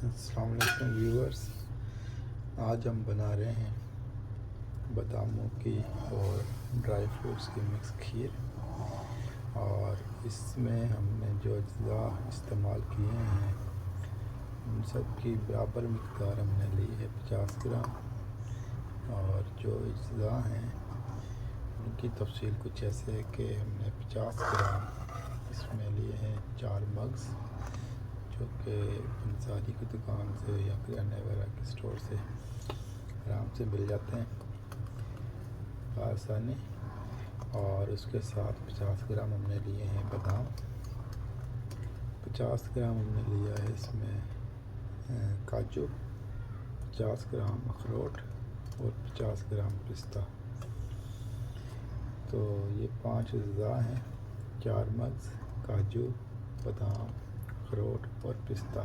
السلام علیکم ویورز، آج ہم بنا رہے ہیں باداموں کی اور ڈرائی فروٹس کی مکس کھیر، اور اس میں ہم نے جو اجزاء استعمال کیے ہیں ان سب کی برابر مقدار ہم نے لی ہے 50 گرام، اور جو اجزاء ہیں ان کی تفصیل کچھ ایسے ہے کہ ہم نے 50 گرام اس میں لیے ہیں 4 مگز، جو کہ پنساری کی دکان سے یا کریانے وغیرہ کے اسٹور سے آرام سے مل جاتے ہیں بآسانی، اور اس کے ساتھ 50 گرام ہم نے لیے ہیں بادام، 50 گرام ہم نے لیا ہے اس میں کاجو، 50 گرام اخروٹ اور 50 گرام پستہ۔ تو یہ 5 اجزاء ہیں، 4 مگز، کاجو، بادام، اخروٹ اور پستہ۔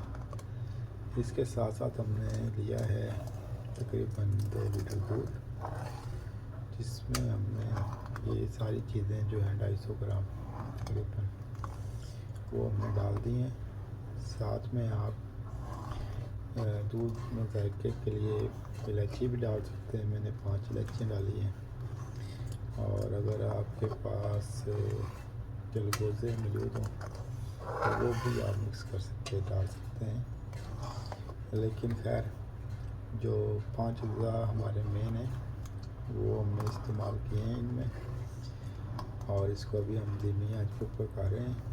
اس کے ساتھ ساتھ ہم نے لیا ہے تقریباً 2 لیٹر دودھ، جس میں ہم نے یہ ساری چیزیں جو ہیں 250 گرام تقریباً وہ ہم نے ڈال دی ہیں۔ ساتھ میں آپ دودھ میں ذائقے کے لیے الائچی بھی ڈال سکتے ہیں، میں نے 5 الائچیاں ڈالی ہیں، اور اگر آپ کے پاس چلگوزے موجود ہوں تو وہ بھی آپ مکس کر سکتے ڈال سکتے ہیں، لیکن خیر جو 5 اجزاء ہمارے مین ہیں وہ ہم نے استعمال کیے ہیں ان میں، اور اس کو ابھی ہم دھیمی آنچ پہ پکا رہے ہیں۔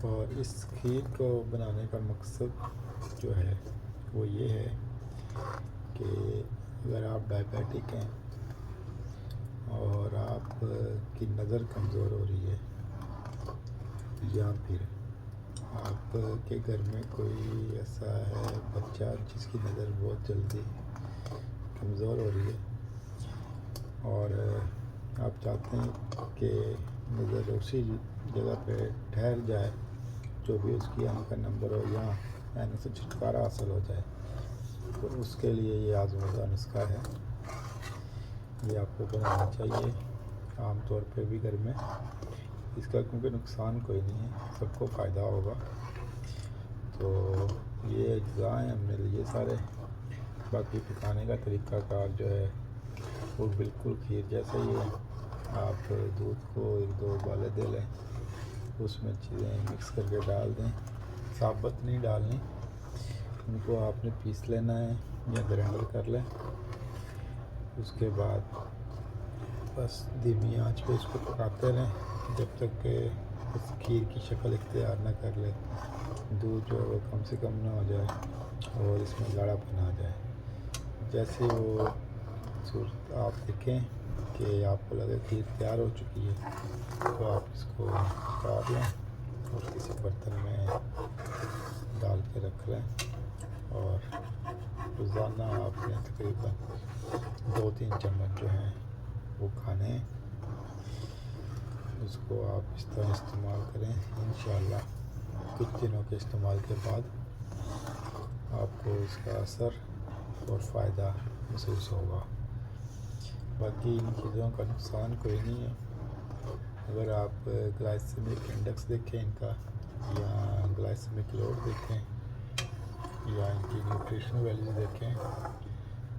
اور اس کھیر کو بنانے کا مقصد جو ہے وہ یہ ہے کہ اگر آپ ڈائبیٹک ہیں اور آپ کی نظر کمزور ہو رہی ہے، یا پھر آپ کے گھر میں کوئی ایسا ہے بچہ جس کی نظر بہت جلدی کمزور ہو رہی ہے، اور آپ چاہتے ہیں کہ نظر اسی جگہ پہ ٹھہر جائے جو بھی اس کی آنکھ کا نمبر ہو، یا عینوں سے چھٹکارا حاصل ہو جائے، تو اس کے لیے یہ آزمودہ نسخہ ہے، یہ آپ کو بنانا چاہیے عام طور پہ بھی گھر میں۔ اس کا کیونکہ نقصان کوئی نہیں ہے، سب کو فائدہ ہوگا۔ تو یہ اجزاء ہیں ہم نے لیے سارے، باقی پکانے کا طریقہ کار جو ہے وہ بالکل کھیر جیسا ہی ہے۔ آپ دودھ کو 1-2 ابالے دے لیں، اس میں چیزیں مکس کر کے ڈال دیں، ثابت نہیں ڈالنی، ان کو آپ نے پیس لینا ہے یا گرائنڈر کر لیں۔ اس کے بعد بس دھیمی آنچ پہ اس کو پکاتے رہیں جب تک کہ اس کھیر کی شکل اختیار نہ کر لے، دودھ جو ہے کم سے کم نہ ہو جائے اور اس میں گاڑھا پن آ جائے۔ جیسے وہ صورت آپ دیکھیں کہ آپ کو لگے کھیر تیار ہو چکی ہے، تو آپ اس کو اتار لیں اور کسی برتن میں ڈال کے رکھ لیں، اور روزانہ آپ نے تقریباً 2-3 چمچ جو ہیں وہ کھانے ہیں۔ اس کو آپ اس طرح استعمال کریں، انشاءاللہ کچھ دنوں کے استعمال کے بعد آپ کو اس کا اثر اور فائدہ محسوس ہوگا۔ باقی ان چیزوں کا نقصان کوئی نہیں ہے۔ اگر آپ گلائسیمک انڈیکس دیکھیں ان کا، یا گلائسیمک لوڈ دیکھیں، یا ان کی نیوٹریشن ویلیو دیکھیں،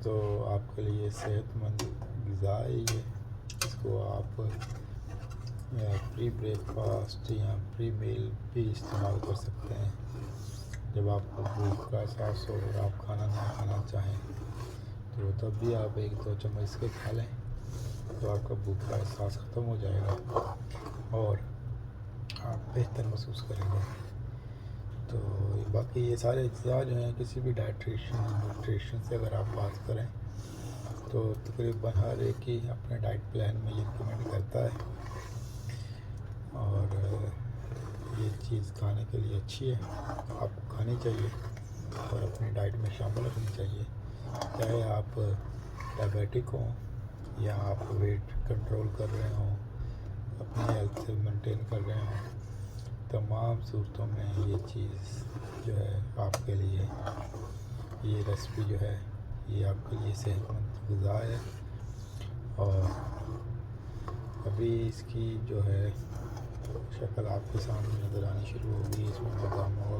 تو آپ کے لیے صحت مند غذا ہے یہ۔ اس کو آپ پری بریک فاسٹ یا پری میل بھی استعمال کر سکتے ہیں۔ جب آپ کو بھوک کا احساس ہو اور آپ کھانا نہ کھانا چاہیں تو تب بھی آپ 1-2 چمچ اس کے کھا لیں، تو آپ کا بھوک کا احساس ختم ہو جائے گا اور آپ بہتر محسوس کریں گے۔ تو باقی یہ سارے اجزاء جو ہیں کسی بھی نیوٹریشن سے اگر آپ بات کریں تو تقریباً ہر ایک ہی اپنے ڈائٹ پلان میں یہ ریکمینڈ کرتا ہے، اور یہ چیز کھانے کے لیے اچھی ہے، آپ کو کھانی چاہیے اور اپنی ڈائٹ میں شامل رکھنی چاہیے، چاہے آپ ڈائبیٹک ہوں یا آپ ویٹ کنٹرول کر رہے ہوں، اپنی ہیلتھ سے مینٹین کر رہے ہوں۔ تمام صورتوں میں یہ چیز جو ہے آپ کے لیے، یہ ریسپی جو ہے یہ آپ کے لیے صحت مند غذا ہے۔ اور ابھی اس کی جو ہے شکل آپ کے سامنے نظر آنی شروع ہوگی، اس میں باداموں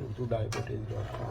urdudiabetes.com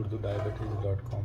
urdudiabetes.com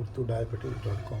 urdudiabetes.com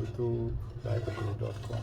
urdudiabetes.com